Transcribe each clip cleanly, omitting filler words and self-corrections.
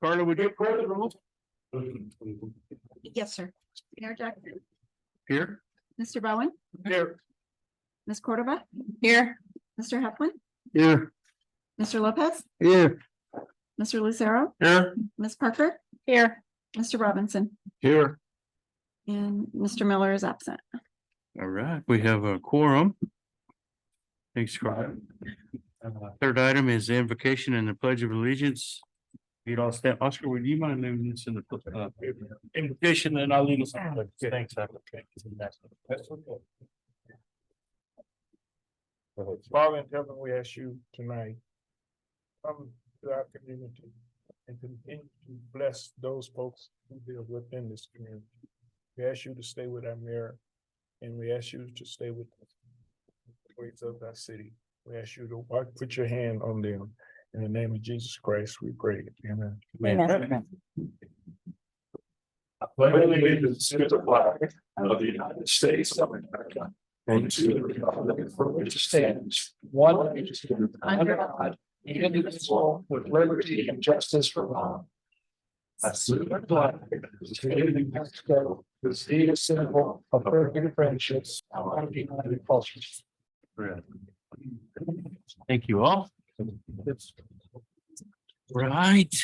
Carla, would you call the roll? Yes, sir. Mayor Jackson, Here. Mr. Bowen, Here. Ms. Cordova. Here. Mr. Heflin, Here. Mr. Lopez, Here. Mr. Lucero, Here. Ms. Parker. Here. Mr. Robinson, Here. and Mr. Miller is absent. All right, we have a quorum. Thanks, Carla. Third item is the invocation and the pledge of allegiance. You'd all stand. Oscar, would you mind leaving this in the invocation, and I'll leave this. Thanks. That's okay. Father in heaven, we ask you tonight, come to our community and continue to bless those folks who live within this community. We ask you to stay with our mayor, and we ask you to stay with the ways of our city. We ask you to put your hand on them. In the name of Jesus Christ, we pray. Amen. Amen. I pledge allegiance to the flag of the United States of America and to the republic for which it stands, one nation under God, indivisible, with liberty and justice for all. I salute the flag of the state of New Mexico, the state of symbol of perfect friendships, our united cultures. Thank you all. Right.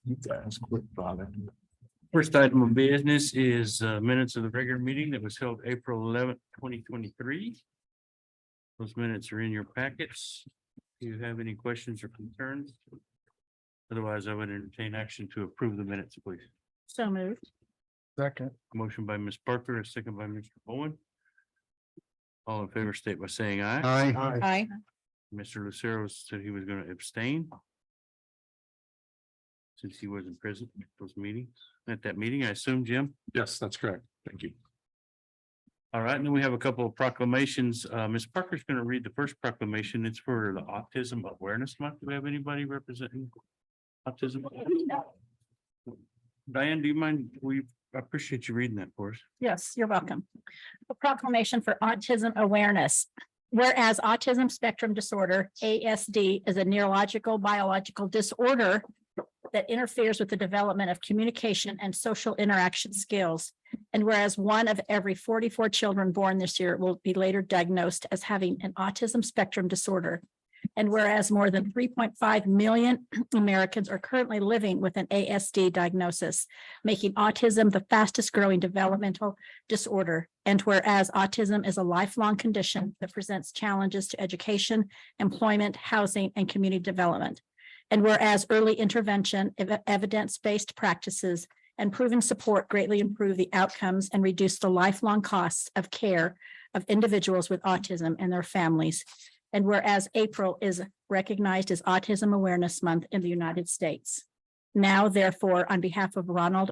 You guys quit, Father. First item of business is minutes of the regular meeting that was held April 11th, 2023. Those minutes are in your packets. Do you have any questions or concerns? Otherwise, I would entertain action to approve the minutes, please. So moved. Second. Motion by Ms. Parker, a second by Mr. Bowen. All in favor, state by saying aye. Aye. Aye. Mr. Lucero said he was going to abstain, since he wasn't present at that meeting, I assume, Jim? Yes, that's correct. Thank you. All right, and then we have a couple of proclamations. Ms. Parker's going to read the first proclamation. It's for the Autism Awareness Month. Do we have anybody representing autism? Diane, do you mind? I appreciate you reading that for us. Yes, you're welcome. A proclamation for autism awareness. Whereas autism spectrum disorder, ASD, is a neurological biological disorder that interferes with the development of communication and social interaction skills. And whereas one of every 44 children born this year will be later diagnosed as having an autism spectrum disorder. And whereas more than 3.5 million Americans are currently living with an ASD diagnosis, making autism the fastest growing developmental disorder. And whereas autism is a lifelong condition that presents challenges to education, employment, housing, and community development. And whereas early intervention, evidence-based practices, and proven support greatly improve the outcomes and reduce the lifelong costs of care of individuals with autism and their families. And whereas April is recognized as Autism Awareness Month in the United States. Now, therefore, on behalf of Ronald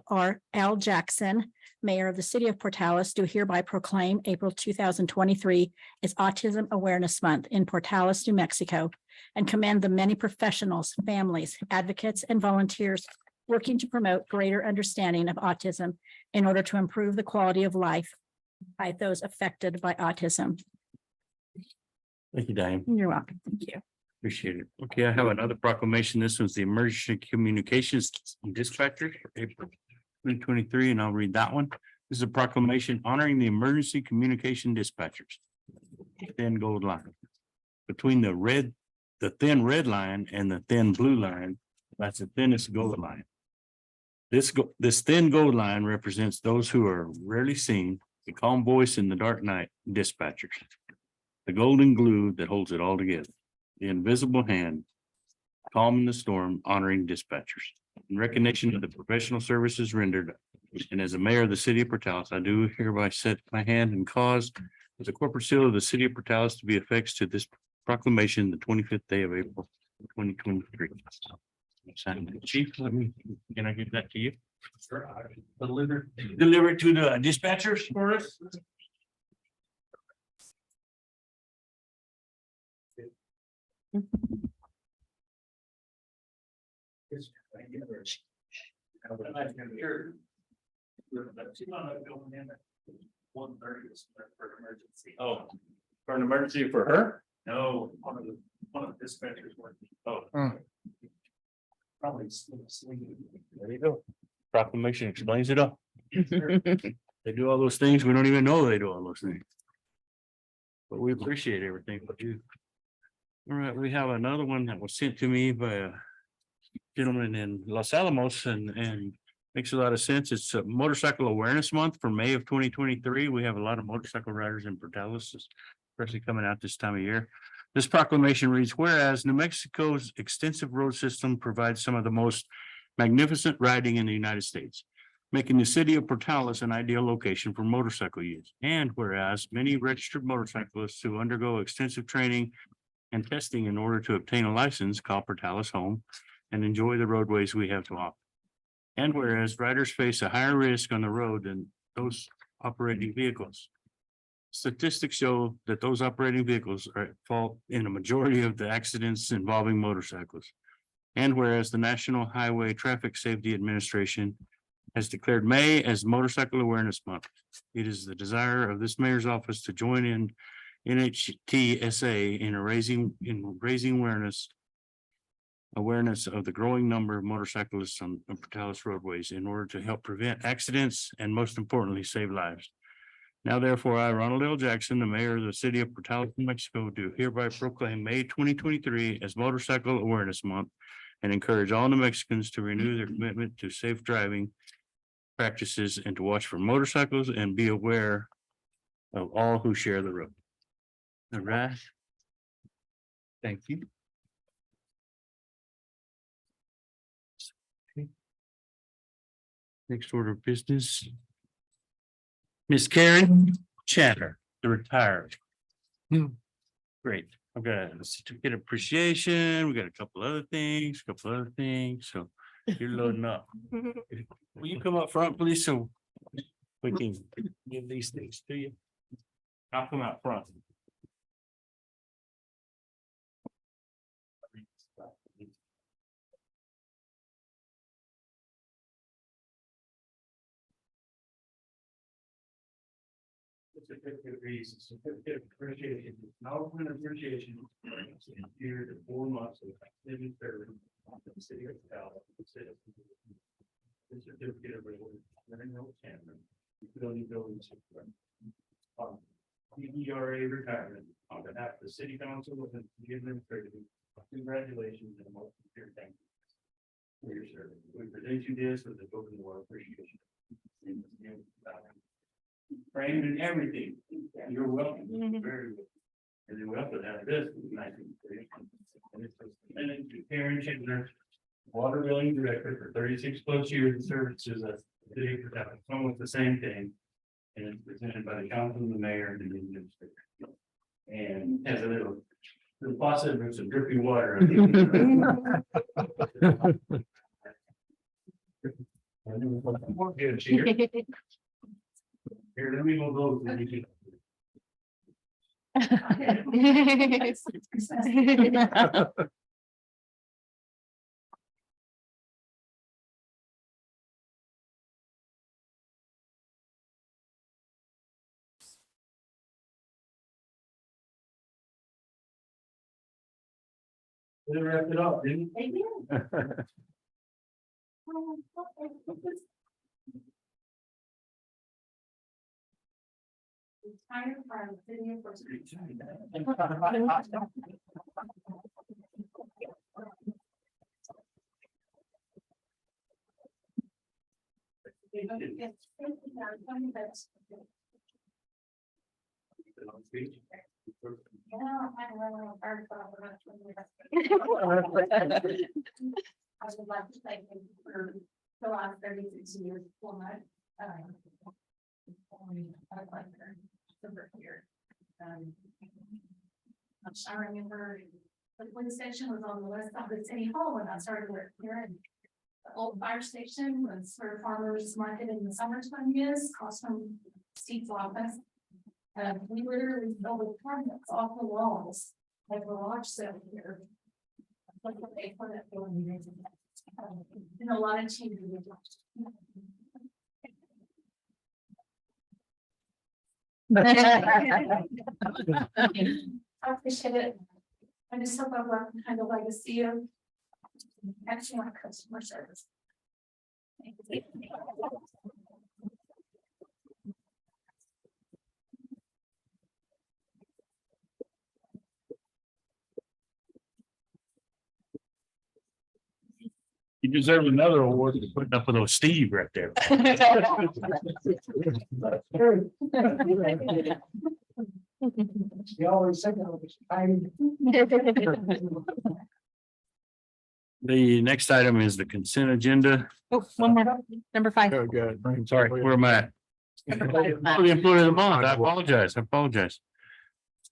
L. Jackson, Mayor of the City of Portales, do hereby proclaim April 2023 as Autism Awareness Month in Portales, New Mexico, and commend the many professionals, families, advocates, and volunteers working to promote greater understanding of autism in order to improve the quality of life by those affected by autism. Thank you, Diane. You're welcome. Thank you. Appreciate it. Okay, I have another proclamation. This was the Emergency Communications Dispatcher for April 2023, and I'll read that one. This is a proclamation honoring the emergency communication dispatchers. Thin gold line. Between the thin red line and the thin blue line, that's the thinnest gold line. This thin gold line represents those who are rarely seen, the calm voice in the dark night dispatchers. The golden glue that holds it all together. The invisible hand, calm in the storm, honoring dispatchers. In recognition of the professional services rendered, and as a mayor of the city of Portales, I do hereby set my hand and cause as a corporate seal of the city of Portales to be affixed to this proclamation, the 25th day of April, 2023. Chief, can I give that to you? Sure. Deliver it to the dispatchers for us. Oh, for an emergency for her? No, one of the dispatchers working. Oh. There you go. Proclamation explains it all. They do all those things. We don't even know they do all those things. But we appreciate everything but you. All right, we have another one that was sent to me by a gentleman in Los Alamos and makes a lot of sense. It's a Motorcycle Awareness Month for May of 2023. We have a lot of motorcycle riders in Portales, especially coming out this time of year. This proclamation reads, whereas New Mexico's extensive road system provides some of the most magnificent riding in the United States, making the city of Portales an ideal location for motorcycle use. And whereas many registered motorcyclists who undergo extensive training and testing in order to obtain a license call Portales home and enjoy the roadways we have to offer. And whereas riders face a higher risk on the road than those operating vehicles. Statistics show that those operating vehicles are at fault in a majority of the accidents involving motorcycles. And whereas the National Highway Traffic Safety Administration has declared May as Motorcycle Awareness Month. It is the desire of this mayor's office to join in NHTSA in raising awareness of the growing number of motorcyclists on Portales roadways in order to help prevent accidents and most importantly, save lives. Now therefore, I, Ronald L. Jackson, the mayor of the city of Portales, New Mexico, do hereby proclaim May 2023 as Motorcycle Awareness Month and encourage all New Mexicans to renew their commitment to safe driving practices and to watch for motorcycles and be aware of all who share the road. All right. Thank you. Okay. Next order of business. Miss Karen Chandler, the retired. Great. I've got a certificate of appreciation. We got a couple other things, so you're loading up. Will you come up front, please, so we can give these things to you? I'll come out front. Certificate of reason, certificate of appreciation, acknowledgement of appreciation. Here to 4 months of active service of the city of Portales. The certificate of reward, utility buildings. PERA retirement on behalf of the city council and the administrative. Congratulations and most sincere thank you for your service. We present you this with a token of our appreciation. Framed and everything. You're welcome. Very good. And then we also have this. And it's presented to Karen Chandler, water billing director for 36 plus years of services at the city of Portales. Almost the same thing. And it's presented by the council, the mayor, and the administrator. And has a little faucet with some dripping water. More good cheer. Here, let me move those. They wrapped it up, didn't They did. Retired from the city of I would like to thank you for the last 36 years for my here. I remember the police station was on the west side of City Hall when I started working here, and the old fire station was where farmers market in the summertime is, across from Steve's office. We literally built a cabinets off the walls, like a garage sale here. Look what they put it going. And a lot of changes. I appreciate it. I just hope I left kind of legacy of Excellent customer service. You deserve another award for putting up with those Steve right there. You always say The next item is the consent agenda. Oh, one more, number 5. Oh, good. Sorry, where am I at? Oh, the employee of the month. I apologize.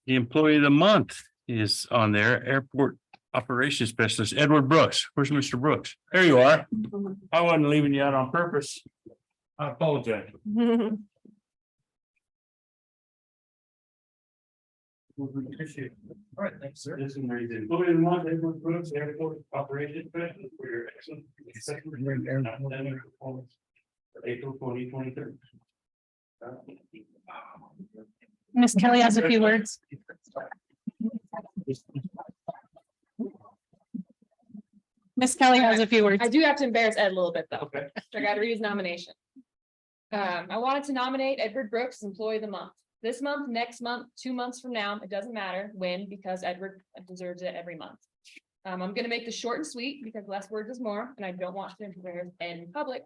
The employee of the month is on there, airport operations specialist, Edward Brooks. Where's Mr. Brooks? There you are. I wasn't leaving you out on purpose. I apologize. All right, thanks, sir. This is where he's employee of the month, Edward Brooks, airport operations specialist for your excellent outstanding performance for April 2023. Miss Kelly has a few words. Miss Kelly has a few words. I do have to embarrass Ed a little bit, though. Okay. I gotta read his nomination. I wanted to nominate Edward Brooks, as Employee of the Month. This month, next month, 2 months from now, it doesn't matter when, because Edward deserves it every month. I'm gonna make this short and sweet because less words is more, and I don't want to embarrass Ed in public.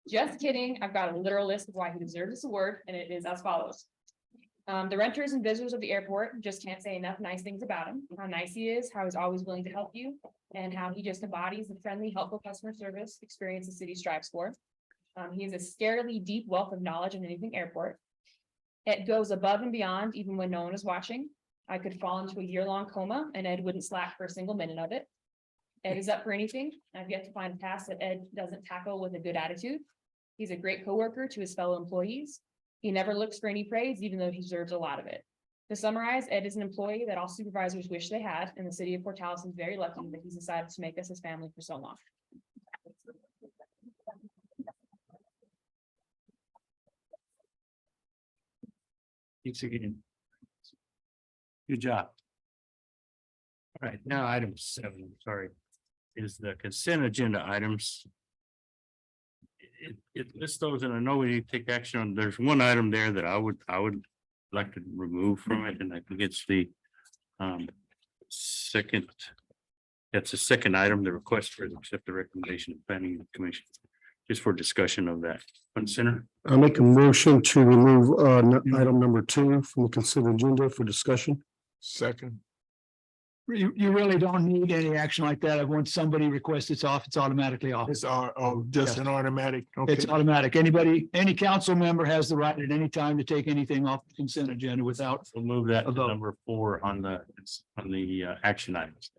Just kidding. I've got a literal list of why he deserves this award, and it is as follows. The renters and visitors of the airport just can't say enough nice things about him, how nice he is, how he's always willing to help you, and how he just embodies the friendly, helpful customer service experience the city strives for. He has a scarily deep wealth of knowledge on anything airport. It goes above and beyond even when no one is watching. I could fall into a year-long coma and Ed wouldn't slack for a single minute of it. Ed is up for anything. I've yet to find a task that Ed doesn't tackle with a good attitude. He's a great coworker to his fellow employees. He never looks for any praise, even though he deserves a lot of it. To summarize, Ed is an employee that all supervisors wish they had, and the city of Port Tallis is very lucky that he's decided to make us his family for so long. Thanks again. Good job. All right, now item 7, sorry, is the consent agenda items. It lists those, and I know we need to take action on, there's one item there that I would like to remove from it, and I think it's the second. That's the second item, the request for accept the recommendation of planning commission, just for discussion of that. Center. I'll make a motion to remove item number 2 from the consent agenda for discussion. Second. You really don't need any action like that. Once somebody requests it's off, it's automatically off. It's just an automatic. Okay. It's automatic. Any council member has the right at any time to take anything off the consent agenda without. We'll move that to A vote. number 4 on the action items.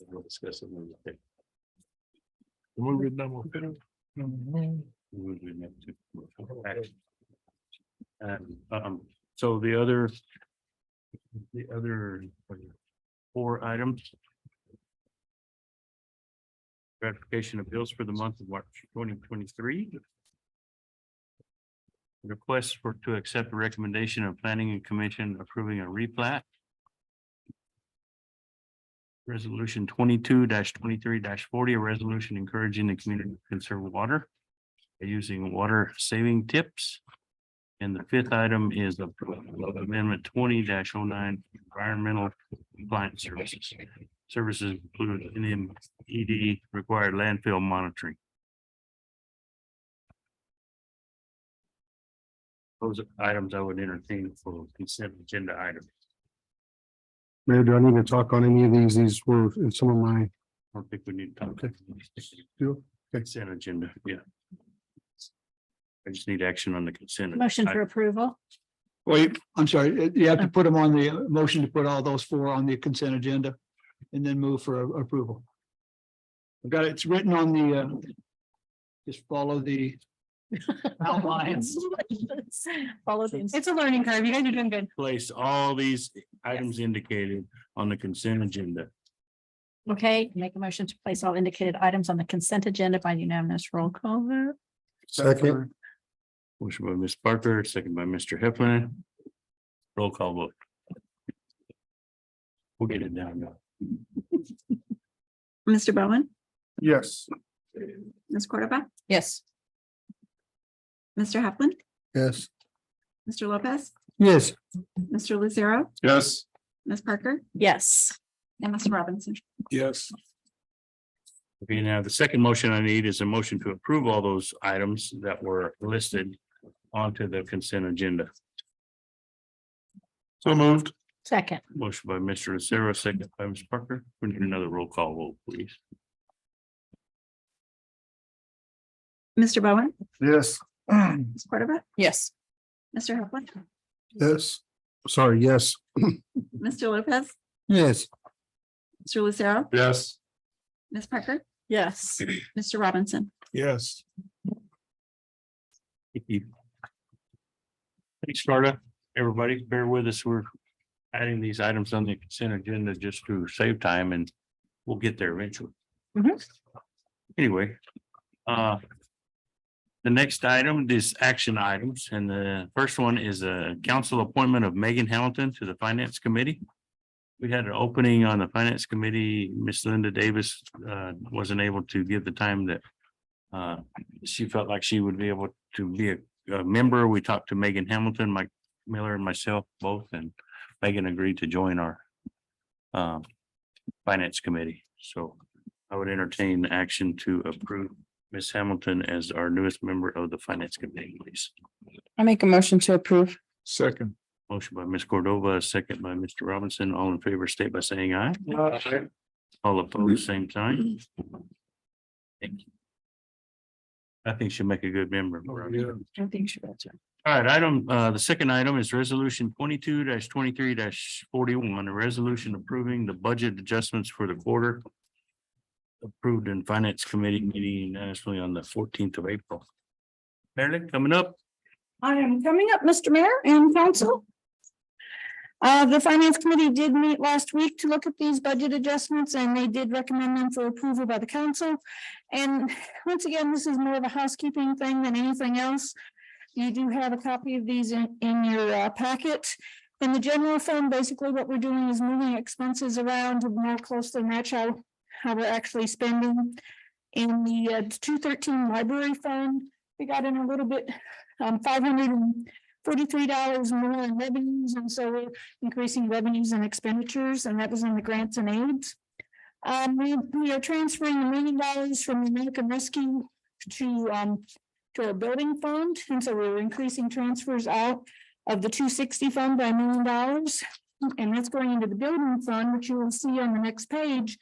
We'll discuss it. Move it number 2. Move it next to action. So the other 4 items. Ratification of bills for the month of March 2023. Request to accept a recommendation of planning and commission approving a replat. Resolution 22-23-40, a resolution encouraging the community to conserve water by using water saving tips. And the 5th item is amendment 20-09, environmental compliance services. Services include NMED required landfill monitoring. Those are items I would entertain for consent agenda items. Mayor, do I need to talk on any of these? These were in some of my, I don't think we need to talk. Sure. Consent agenda, yeah. I just need action on the consent. Motion for item. approval. Wait, I'm sorry. You have to put them on the motion to put all those 4 on the consent agenda and then move for approval. I've got it. It's written on the just follow the outlines. Follow the. It's a learning curve. You guys are doing good. Place all these items indicated on the consent agenda. Okay, make a motion to place all indicated items on the consent agenda by unanimous roll call vote. second, Motion by Ms. Parker, second by Mr. Heflin. Roll call vote. We'll get it down now. Mr. Bowen, Yes. Ms. Cordova, Yes. Mr. Heflin, Yes. Mr. Lopez, Yes. Mr. Lucero, Yes. Ms. Parker, Yes. and Mr. Robinson. Yes. Okay, now the second motion I need is a motion to approve all those items that were listed onto the consent agenda. So moved. Second. Motion by Mr. Lucero, second by Ms. Parker. We need another roll call vote, please. Mr. Bowen, Yes. Ms. Cordova, Yes. Mr. Heflin, Yes. Sorry, yes. Mr. Lopez, Yes. Mr. Lucero, Yes. Ms. Parker, Yes. Mr. Robinson. Yes. Thank you. Thanks, Sparta. Everybody, bear with us. We're adding these items on the consent agenda just to save time and we'll get there eventually. Mhm. Anyway, the next item is action items, and the first one is a council appointment of Megan Hamilton to the Finance Committee. We had an opening on the Finance Committee. Miss Linda Davis wasn't able to give the time that she felt like she would be able to be a member. We talked to Megan Hamilton, Mike Miller and myself both, and Megan agreed to join our Finance Committee. So I would entertain action to approve Ms. Hamilton as our newest member of the Finance Committee, please. I make a motion to approve. Second. Motion by Ms. Cordova, second by Mr. Robinson. All in favor, state by saying aye. All opposed, same sign. Thank you. I think she'll make a good member. I think she will. All right, the second item is resolution 22-23-41, a resolution approving the budget adjustments for the quarter. Approved in Finance Committee meeting nationally on the 14th of April. Marilyn, coming up. I am coming up, Mr. Mayor and Council. The Finance Committee did meet last week to look at these budget adjustments, and they did recommend them for approval by the council. And once again, this is more of a housekeeping thing than anything else. You do have a copy of these in your packet. In the general fund, basically what we're doing is moving expenses around to more closely match how we're actually spending. In the 213 library fund, we got in a little bit, $543 more in revenues, and so we're increasing revenues and expenditures, and that was in the grants and aids. We are transferring $1 million from the American Rescue to our building fund, and so we're increasing transfers out of the 260 fund by $1 million, and that's going into the building fund, which you will see on the next page.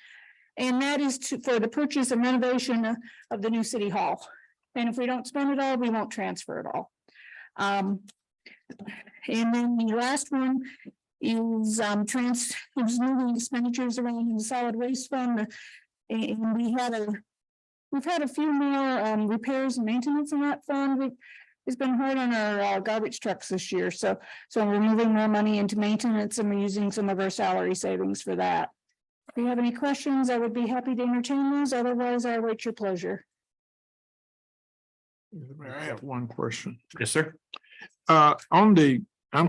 And that is for the purchase and renovation of the new city hall. And if we don't spend it all, we won't transfer it all. And then the last one is moving expenditures around in the solid waste fund. And we've had a few more repairs and maintenance in that fund. It's been hard on our garbage trucks this year. So we're moving more money into maintenance, and we're using some of our salary savings for that. If you have any questions, I would be happy to entertain those. Otherwise, I await your pleasure. I have one question. Yes, sir. I'm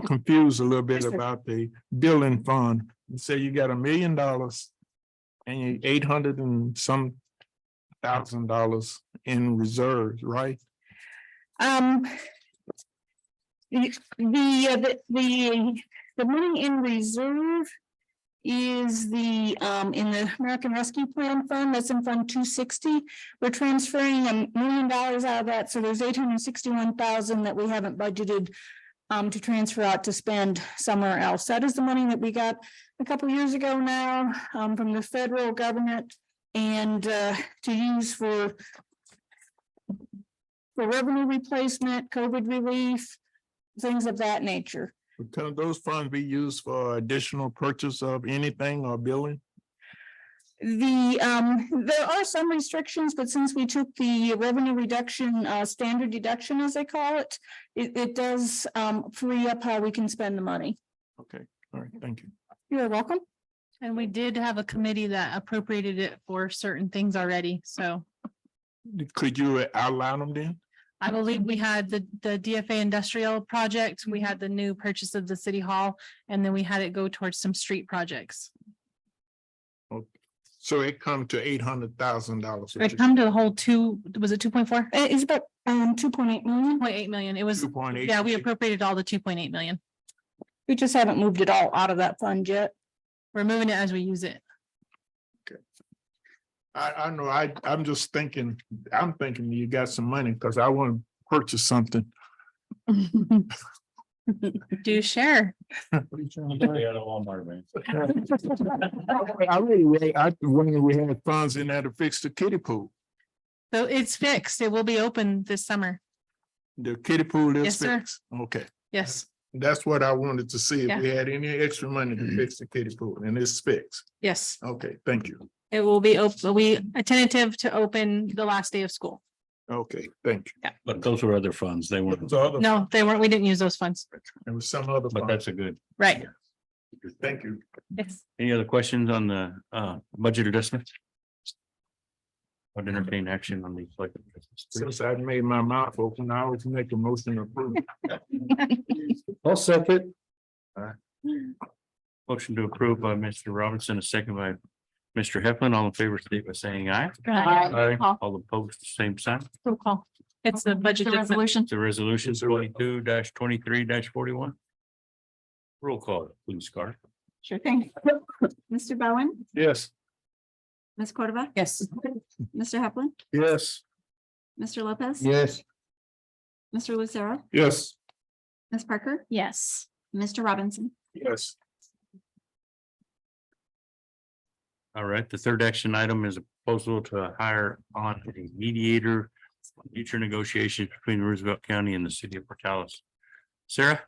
confused a little bit Yes, sir. about the building fund. You say you got $1 million and you 800 and some $1,000 in reserves, right? The money in reserve is in the American Rescue Plan Fund, that's in Fund 260. We're transferring $1 million out of that, so there's 861,000 that we haven't budgeted to transfer out to spend somewhere else. That is the money that we got a couple years ago now from the federal government, and to use for revenue replacement, COVID relief, things of that nature. Can those funds be used for additional purchase of anything or building? There are some restrictions, but since we took the revenue reduction, standard deduction, as they call it, it does free up how we can spend the money. Okay, all right, thank you. You're welcome. And we did have a committee that appropriated it for certain things already, so Could you outline them then? I believe we had the DFA industrial project, we had the new purchase of the city hall, and then we had it go towards some street projects. So it come to $800,000. It come to the whole was it 2.4? It's about 2.8 million. 2.8 million. It was, 2.8. yeah, we appropriated all the 2.8 million. We just haven't moved it all out of that fund yet. We're moving it as we use it. I know, I'm just thinking, I'm thinking you got some money because I want to purchase something. Do share. Stay out of Walmart, man. I when we had funds in there to fix the kiddie pool. So it's fixed. It will be open this summer. The kiddie pool is Yes, sir. fixed. Okay, Yes, that's what I wanted to see, Yeah. if we had any extra money to fix the kiddie pool, and it's fixed. yes. Okay, thank you. It will be open. We a tentative to open the last day of school. Okay, thank you. But those were other funds. They weren't, So other- No, they weren't. We didn't use those funds. There was some other. but fund. that's a good. Right. Thank you. Yes. Any other questions on the budget adjustments? I'd entertain action on these. Like, Since I made my mouth open, I always make a motion to approve. I'll second. motion to approve by Mr. Robinson, a second by Mr. Heflin. All in favor, state by saying aye. Aye. All opposed, same sign. Roll call. It's the budget The adjustment. resolution. The resolution 22-23-41. Roll call, please, Scar. Sure thing. Mr. Bowen, Yes. Ms. Cordova, Yes. Mr. Heflin, Yes. Mr. Lopez. Yes. Mr. Lucero, Yes. Ms. Parker, Yes. Mr. Robinson. Yes. All right, the third action item is a proposal to hire on a mediator. for Future negotiations between Roosevelt County and the city of Portales. Sarah?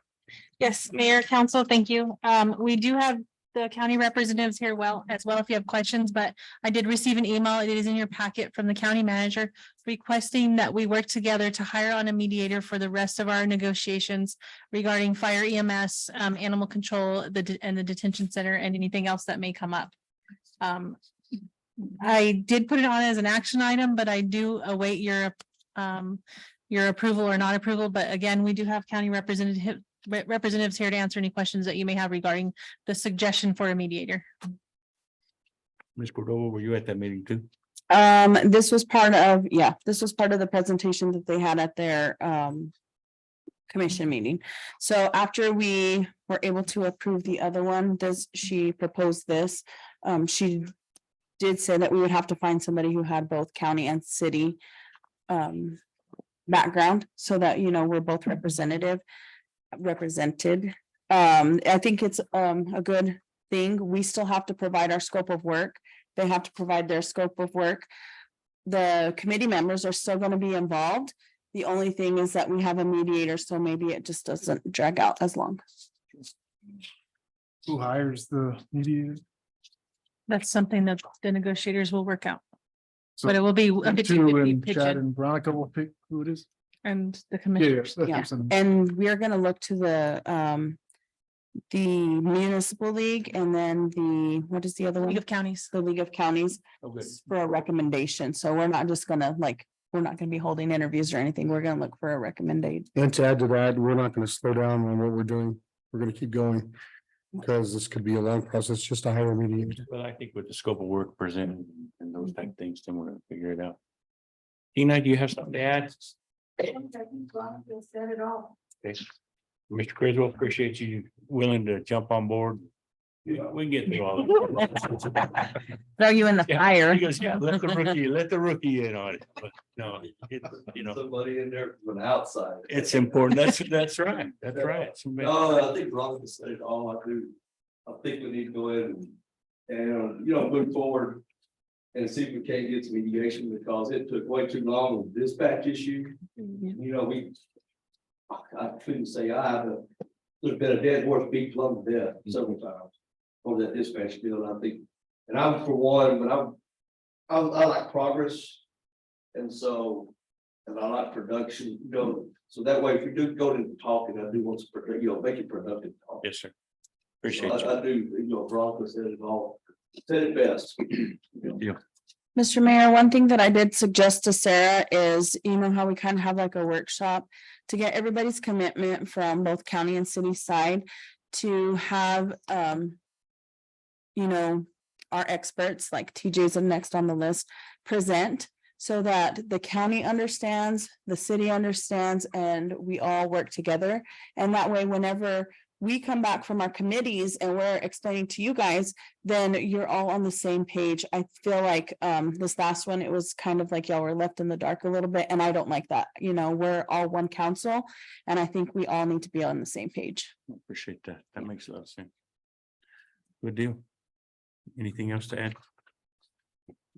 Yes, Mayor, Council, thank you. We do have the county representatives here as well if you have questions, but I did receive an email. It is in your packet from the county manager requesting that we work together to hire on a mediator for the rest of our negotiations regarding fire EMS, animal control, and the detention center and anything else that may come up. I did put it on as an action item, but I do await your approval or not approval. But again, we do have county representatives here to answer any questions that you may have regarding the suggestion for a mediator. Ms. Cordova, were you at that meeting too? This was part of, this was part of the presentation that they had at their commission meeting. So after we were able to approve the other one, she proposed this. She did say that we would have to find somebody who had both county and city background so that, we're both represented. I think it's a good thing. We still have to provide our scope of work. They have to provide their scope of work. The committee members are still going to be involved. The only thing is that we have a mediator, so maybe it just doesn't drag out as long. Who hires the mediator? That's something that the negotiators will work out. So But it will be a You 50-50 and pitch Chad in, and Veronica will pick who it is? and the Yeah, commission. that's what Yeah. I'm saying. And we're gonna look to the municipal league and then what is the other League one? of Counties. The League of Counties Okay. for a recommendation. So we're not just gonna we're not gonna be holding interviews or anything. We're gonna look for a recommendation. And to add to that, we're not gonna slow down on what we're doing. We're gonna keep going. Because this could be a long process, just to hire a mediator. But I think with the scope of work presented and those type of things, then we're gonna figure it out. Tina, do you have something to add? Said it all. Okay. Mr. Criswell, appreciate you willing to jump on board. We can get through all of it. Throw you in the Yeah, fire. He goes, yeah, let the rookie in on it, but no, Somebody in there from an outside. it's important. That's right. That's right. No, I think Robin said it all. I do. I think we need to go ahead and move forward. And see if we can't get some mediation because it took way too long with dispatch issue. I couldn't say but there's been a dead horse beat plumb to death several times. Over that dispatch deal, and I think, and I'm for one, but I like progress. And so, and I like production, so that way if we do go into talking, I do want to, make it productive talk. Yes, sir. Appreciate you. I do, Veronica said it all, said it best. Mr. Mayor, one thing that I did suggest to Sarah is, how we kind of have like a workshop to get everybody's commitment from both county and city side to have, our experts, like TJ's next on the list, present so that the county understands, the city understands, and we all work together. And that way, whenever we come back from our committees and we're explaining to you guys, then you're all on the same page. I feel like this last one, it was kind of like y'all were left in the dark a little bit, and I don't like that. You know, we're all one council, and I think we all need to be on the same page. Appreciate that. That makes a lot of sense. Good deal. Anything else to add?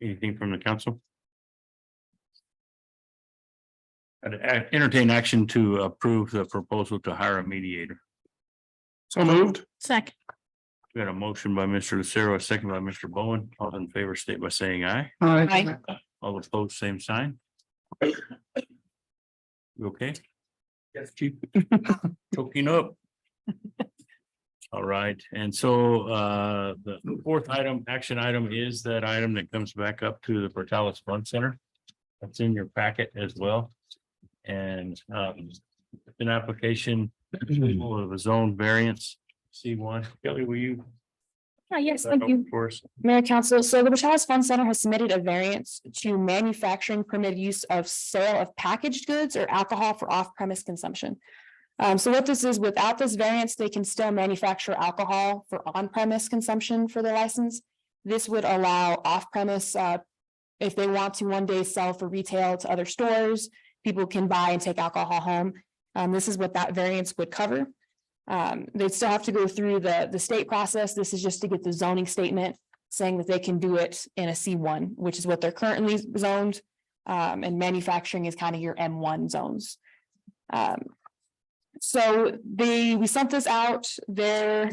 Anything from the council? I'd entertain action to approve the proposal to hire a mediator. So moved. Second. We got a motion by Mr. Lucero, a second by Mr. Bowen. All in favor, state by saying aye. Aye. All opposed, same sign. You okay? Yes, chief. Choking up. All right, and so the fourth item, action item is that item that comes back up to the Portales Fund Center. That's in your packet as well. And an application of a zone variance, C1. Kelly, will you? Yes, that thank up you. For us? Mayor Council, so the Portales Fund Center has submitted a variance to manufacturing permitted use of sale of packaged goods or alcohol for off-premise consumption. So what this is, without this variance, they can still manufacture alcohol for on-premise consumption for their license. This would allow off-premise, if they want to one day sell for retail to other stores, people can buy and take alcohol home. This is what that variance would cover. They'd still have to go through the state process. This is just to get the zoning statement saying that they can do it in a C1, which is what they're currently zoned. And manufacturing is kind of your M1 zones. So we sent this out there.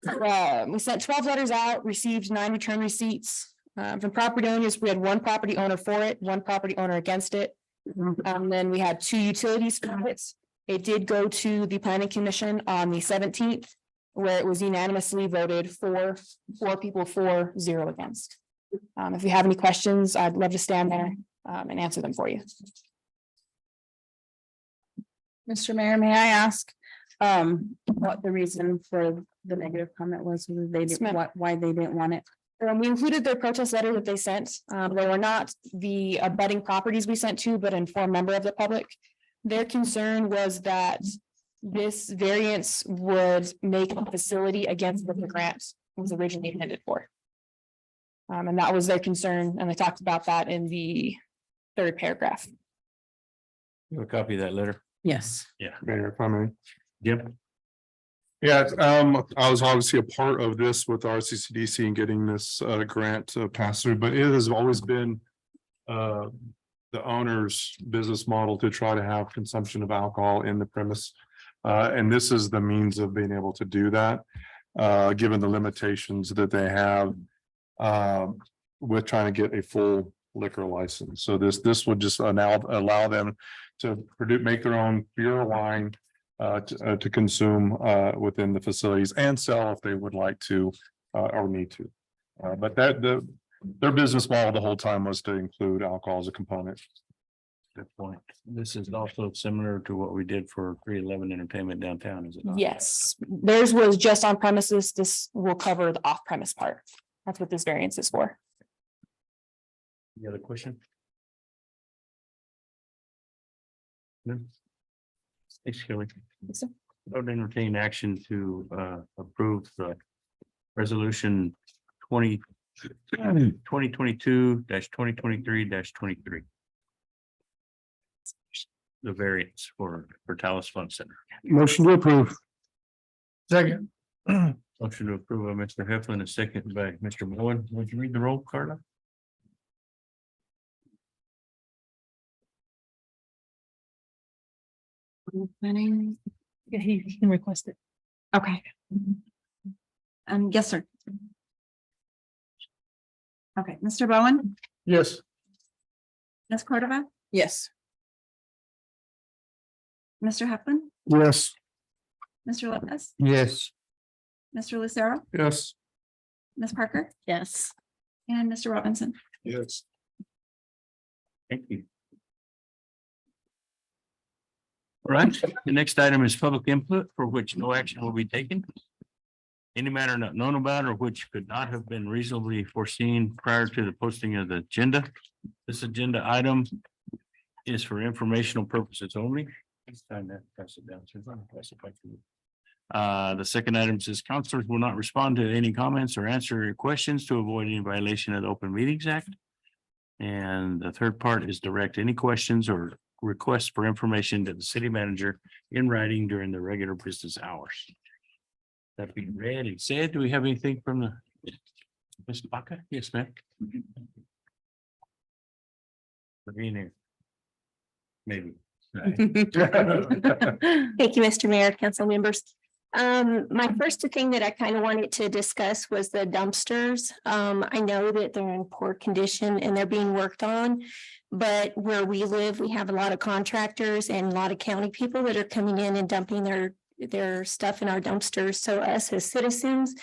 We sent 12 letters out, received 9 return receipts. From property owners, we had 1 property owner for it, 1 property owner against it. Then we had 2 utilities for it. It did go to the planning commission on the 17th, where it was unanimously voted for 4 people for, 0 against. If you have any questions, I'd love to stand there and answer them for you. Mr. Mayor, may I ask what the reason for the negative comment was? They didn't, why they didn't want it? We included their protest letter that they sent. They were not the abutting properties we sent to, but informed member of the public. Their concern was that this variance would make a facility against what the grant was originally intended for. And that was their concern, and they talked about that in the 3rd paragraph. You have a copy of that letter? Yes. Yeah. Mayor, if I may. Jim? Yeah, I was obviously a part of this with RCCDC and getting this grant passed through, but it has always been the owner's business model to try to have consumption of alcohol in the premise. And this is the means of being able to do that, given the limitations that they have with trying to get a full liquor license. So this would just allow them to produce, make their own beer or wine to consume within the facilities and sell if they would like to or need to. But their business model the whole time was to include alcohol as a component. Good point. This is also similar to what we did for 311 Entertainment downtown, is it not? Yes, theirs was just on premises. This will cover the off-premise part. That's what this variance is for. Any other question? No? Thanks, Kelly. Yes, sir. I would entertain action to approve the resolution 2022-2023-23. The variance for Talis Fund Center. Motion to approve. Second. Motion to approve by Mr. Heflin, a second by Mr. Bowen. Would you read the roll, Carla? Yeah, he can request it. Okay. Yes, sir. Okay, Mr. Bowen, Yes. Ms. Cordova, Yes. Mr. Heflin, Yes. Mr. Lopez, Yes. Mr. Lucero, Yes. Ms. Parker, Yes. and Mr. Robinson. Yes. Thank you. All right, the next item is public input for which no action will be taken. Any matter not known about or which could not have been reasonably foreseen prior to the posting of the agenda. This agenda item is for informational purposes only. It's time to pass it down. So I'm gonna pass it back to you. The second item says counselors will not respond to any comments or answer your questions to avoid any violation of the Open Meetings Act. And the third part is direct any questions or requests for information to the city manager in writing during the regular business hours. That being read and said, do we have anything from the Ms. Baca? Yes, ma'am. For being here. Maybe. Thank you, Mr. Mayor, council members. My first thing that I kind of wanted to discuss was the dumpsters. I know that they're in poor condition and they're being worked on. But where we live, we have a lot of contractors and a lot of county people that are coming in and dumping their stuff in our dumpsters. So us as citizens,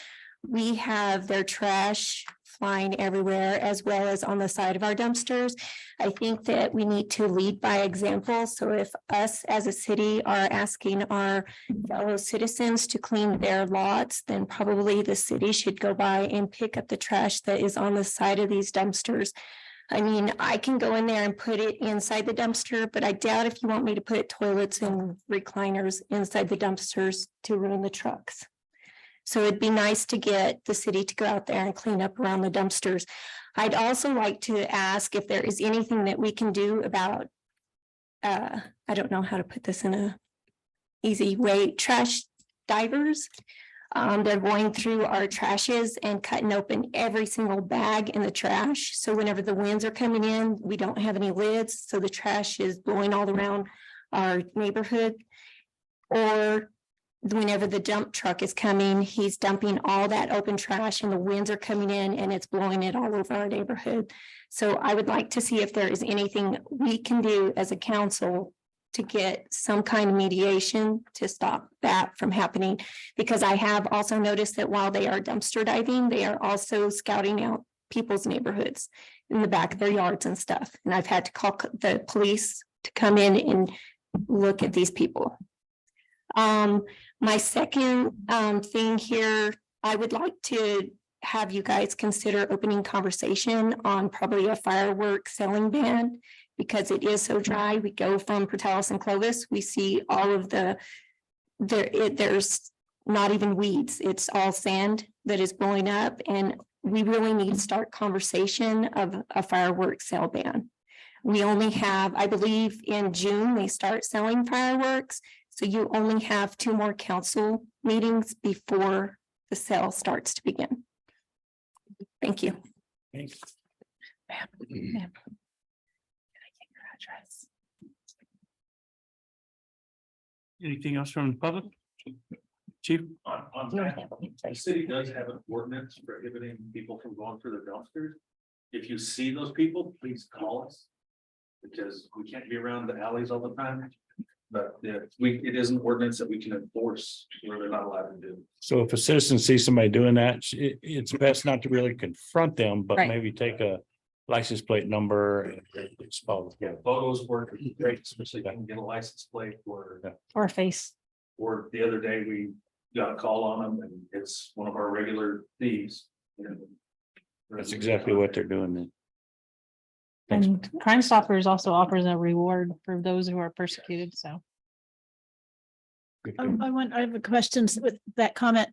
we have their trash flying everywhere as well as on the side of our dumpsters. I think that we need to lead by example. So if us as a city are asking our fellow citizens to clean their lots, then probably the city should go by and pick up the trash that is on the side of these dumpsters. I mean, I can go in there and put it inside the dumpster, but I doubt if you want me to put toilets and recliners inside the dumpsters to ruin the trucks. So it'd be nice to get the city to go out there and clean up around the dumpsters. I'd also like to ask if there is anything that we can do about, I don't know how to put this in a easy way, trash divers. They're going through our trashes and cutting open every single bag in the trash. So whenever the winds are coming in, we don't have any lids, so the trash is blowing all around our neighborhood. Or whenever the dump truck is coming, he's dumping all that open trash and the winds are coming in and it's blowing it all over our neighborhood. So I would like to see if there is anything we can do as a council to get some kind of mediation to stop that from happening. Because I have also noticed that while they are dumpster diving, they are also scouting out people's neighborhoods in the back of their yards and stuff. And I've had to call the police to come in and look at these people. My second thing here, I would like to have you guys consider opening conversation on probably a fireworks selling ban, because it is so dry. We go from Portales and Clovis, we see all of there's not even weeds, it's all sand that is blowing up, and we really need to start conversation of a fireworks sale ban. We only have, I believe in June, they start selling fireworks. So you only have 2 more council meetings before the sale starts to begin. Thank you. Thanks. Anything else from the public? Chief? On that, the city does have an ordinance prohibiting people from going through their dumpsters. If you see those people, please call us. Because we can't be around the alleys all the time. But it is an ordinance that we can enforce where they're not allowed to do. So if a citizen sees somebody doing that, it's best not to really confront them, but Right. maybe take a license plate number. And Yeah, photos work great, especially if I can get a license plate or Or a face. or the other day we got a call on them and it's one of our regular thieves. That's exactly what they're doing then. Thanks. And Crime Stoppers also offers a reward for those who are persecuted, so. I have a question with that comment.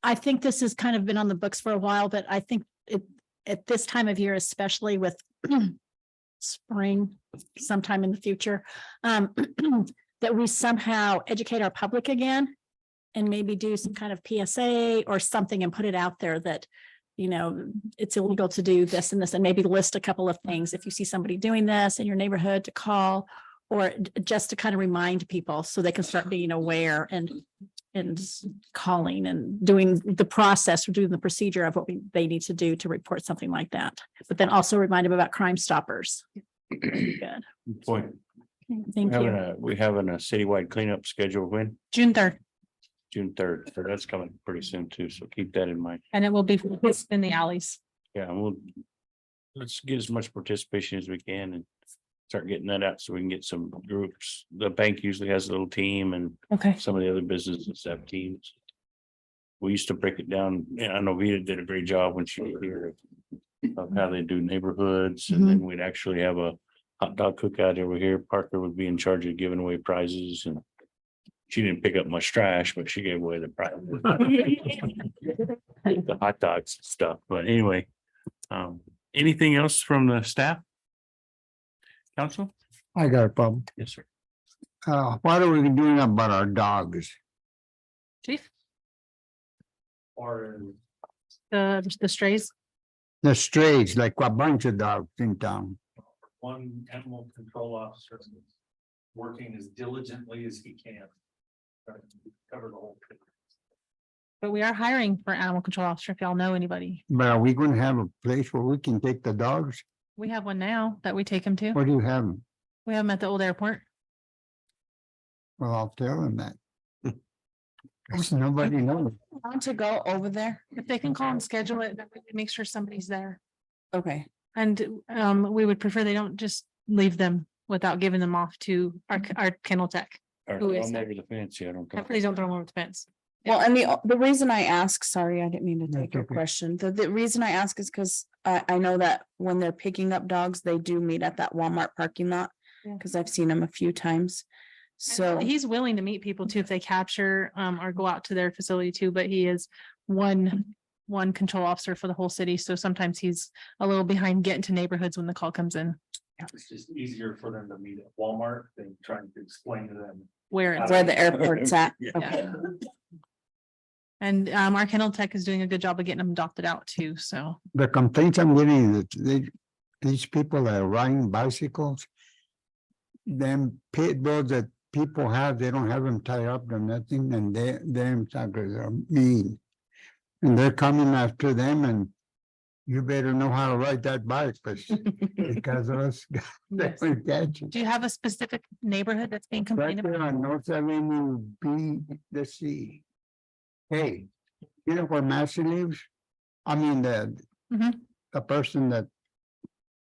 I think this has kind of been on the books for a while, but I think it, at this time of year, especially with spring, sometime in the future, that we somehow educate our public again and maybe do some kind of PSA or something and put it out there that, you know, it's illegal to do this and this, and maybe list a couple of things. If you see somebody doing this in your neighborhood, to call, or just to kind of remind people so they can start being aware and calling and doing the process or doing the procedure of what they need to do to report something like that. But then also remind them about Crime Stoppers. Good. Point. Thank you. We having a citywide cleanup schedule when? June 3rd, June 3rd. So that's coming pretty soon too. So keep that in mind. and it will be in the alleys. Yeah, and let's get as much participation as we can and start getting that out so we can get some groups. The bank usually has a little team and Okay. some of the other businesses have teams. we used to break it down, and I know Vita did a great job when she was here. Of how they do neighborhoods, and then we'd actually have a hot dog cookout over here. Parker would be in charge of giving away prizes, and she didn't pick up much trash, but she gave away the prize. The hot dogs and stuff, but anyway, anything else from the staff? Council? I got a problem. Yes, sir. What are we doing about our dogs? Chief, Or the strays. The strays, like a bunch of dogs in town. One animal control officer is working as diligently as he can. Trying to cover the whole picture. But we are hiring for animal control officer, if y'all know anybody. But are we gonna have a place where we can take the dogs? We have one now that we take them to. Where do you have them? We have them at the old airport. Well, I'll tell them that. Because nobody knows. Want to go over there? If they can call and schedule it, then we can make sure somebody's there. Okay, And we would prefer they don't just leave them without giving them off to our kennel tech. Or Who is I'm that? over the fence, yeah, I don't. Please don't throw them over the fence. well, and the reason I ask, sorry, I didn't mean to That's take your okay. question. The reason I ask is because I know that when they're picking up dogs, they do meet at that Walmart parking lot. Yeah. Because I've seen them a few times. So, He's willing to meet people too, if they capture or go out to their facility too, but he is one control officer for the whole city. So sometimes he's a little behind getting to neighborhoods when the call comes in. It's just easier for them to meet at Walmart than trying to explain to them. Where it's where the airport's at. Yeah. Okay. And our kennel tech is doing a good job of getting them adopted out too, so. The complaints I'm getting is that these people that are riding bicycles. Them pit bulls that people have, they don't have them tied up or nothing, and them suckers are mean. And they're coming after them, and you better know how to ride that bike, because us. they Yes. will catch you. Do you have a specific neighborhood that's being Right complained there about? on North Avenue B, the C. Hey, you know where Massey lives? I mean, Mhm. the person that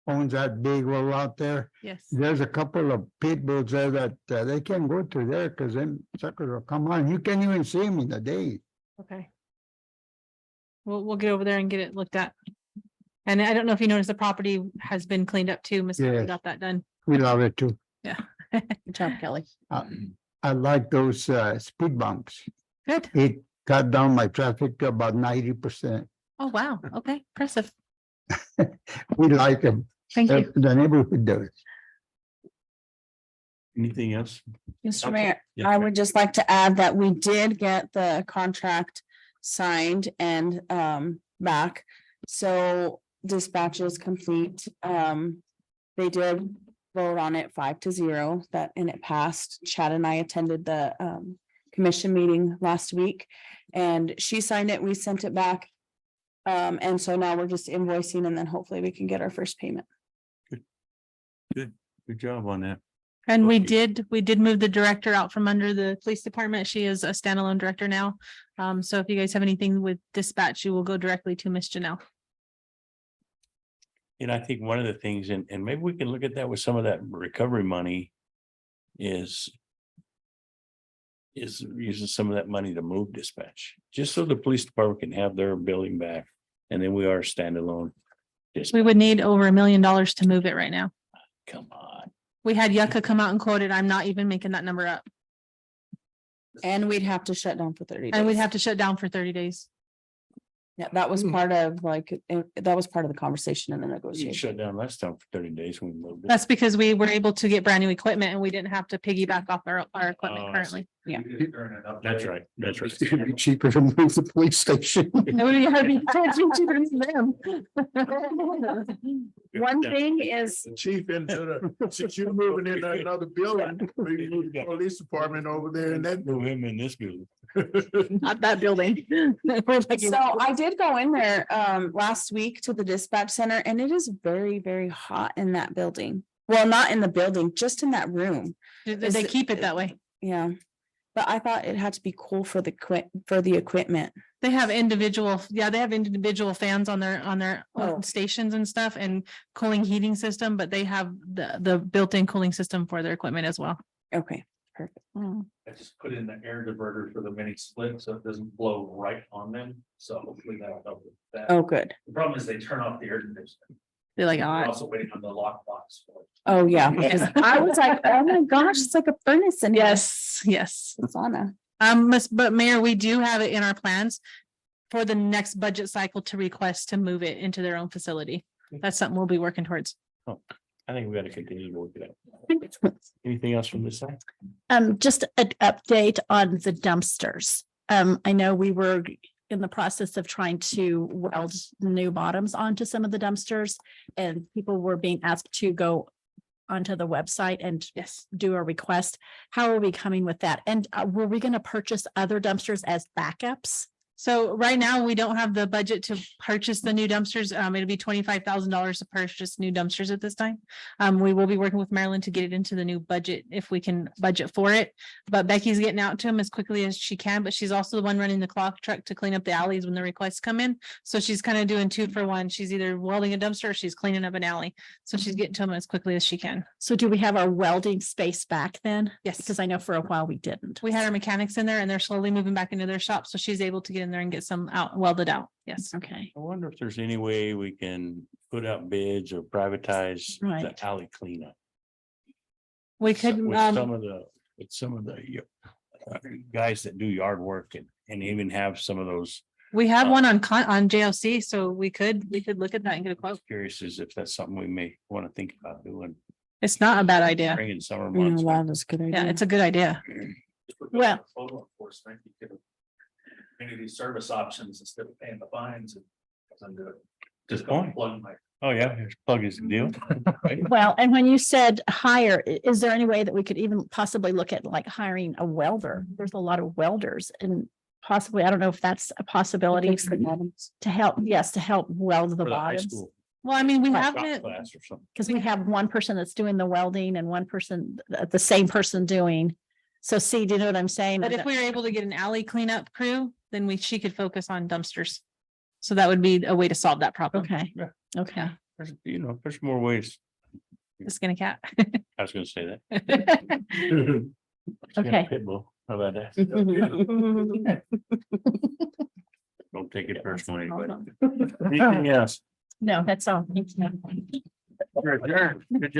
owns that big road out there, Yes. there's a couple of pit bulls there that they can't go through there because them suckers will come on. You can't even see them in the day. Okay. We'll get over there and get it looked at. And I don't know if you noticed the property has been cleaned up too. Miss Kelly Yes. got that done. We love it too. Good job, Kelly. I like those speed bumps. Good. It cut down my traffic to about 90%. Oh, wow. Okay, impressive. We like them. Thank you. The neighborhood does. Anything else? Mr. Okay. Mayor, Yes, I ma'am. would just like to add that we did get the contract signed and back. So dispatch is complete. They did vote on it 5-0 and it passed. Chad and I attended the commission meeting last week. And she signed it, we sent it back. And so now we're just invoicing and then hopefully we can get our first payment. Good job on that. And we Okay. did move the director out from under the police department. She is a standalone director now. So if you guys have anything with dispatch, you will go directly to Miss Janelle. And I think one of the things, and maybe we can look at that with some of that recovery money. Is using some of that money to move dispatch, just so the police department can have their building back. And then we are standalone. We would need over $1 million to move it right now. Come on. We had Yucca come out and quote it. I'm not even making that number up. And we'd have to shut down for 30 days. And we'd have to shut down for 30 days. Yeah, that was part of that was part of the conversation in the You negotiation. shut down last time for 30 days when we moved it. That's because we were able to get brand new equipment and we didn't have to piggyback off our Oh, equipment I currently. Yeah. That's right, that's right. It's gonna be cheaper to move the police station. It would be hard to cheaper than them. One thing is, Chief into the, since you're moving into another building, we move the police department over there and that. Move him in this building. Not that building. We're like- so I did go in there last week to the dispatch center and it is very, very hot in that building. Well, not in the building, just in that room. They keep it that way. Yeah. But I thought it had to be cool for the equipment. They have individual fans on their Oh. stations and stuff and cooling heating system, but they have the built-in cooling system for their equipment as well. Okay, Perfect. I just put in the air diverter for the mini split, so it doesn't blow right on them, so hopefully that'll help with that. Oh, good. The problem is they turn off the air conditioner. They're like, We're "Ah." also waiting on the lockbox for it. Oh, yeah. because I was like, oh my gosh, it's like a furnace in here. Yes, yes. Sauna. But Mayor, we do have it in our plans for the next budget cycle to request to move it into their own facility. That's something we'll be working towards. I think we gotta continue to work it out. Anything else from this side? Just an update on the dumpsters. I know we were in the process of trying to weld new bottoms onto some of the dumpsters, and people were being asked to go onto the website and do a request. How are we coming with that? And were we going to purchase other dumpsters as backups? So right now, we don't have the budget to purchase the new dumpsters. It'll be $25,000 to purchase new dumpsters at this time. We will be working with Maryland to get it into the new budget if we can budget for it. But Becky's getting out to them as quickly as she can, but she's also the one running the clock truck to clean up the alleys when the requests come in. So she's kind of doing 2 for 1. She's either welding a dumpster or she's cleaning up an alley. So she's getting to them as quickly as she can. So do we have our welding space back then? Yes. Because I know for a while we didn't. We had our mechanics in there and they're slowly moving back into their shop. So she's able to get in there and get some out welded out. Yes. Okay. I wonder if there's any way we can put out bids or privatize Right. the alley cleanup. We could, With some of the guys that do yard work and even have some of those. we have one on JLC, so we could look at that and get a quote. Curious as if that's something we may want to think about doing. It's not a bad idea. Spring and summer You months. know, that is a good idea. Yeah, it's a good idea. Well- Photo enforcement, you could. Community service options instead of paying the fines and. Good point. Plug my. Oh, yeah, here's plug his deal. Well, and when you said hire, is there any way that we could even possibly look at like hiring a welder? There's a lot of welders and possibly, I don't know if that's a possibility Fix the bottoms. to help, yes, to help weld the For the high bottoms. school Well, I mean, we Right. have shop it. class or something. Because we have one person that's doing the welding and one person, the same person doing. So see, do you know what I'm saying? But if we were able to get an alley cleanup crew, then she could focus on dumpsters. So that would be a way to solve that problem. Okay, Yeah. okay. There's more ways. The skinny cat. I was gonna say that. Okay. Pitbull, how about that? Don't take it personally, but anything else? No, that's all. Thank you. You're adjourned. Good job.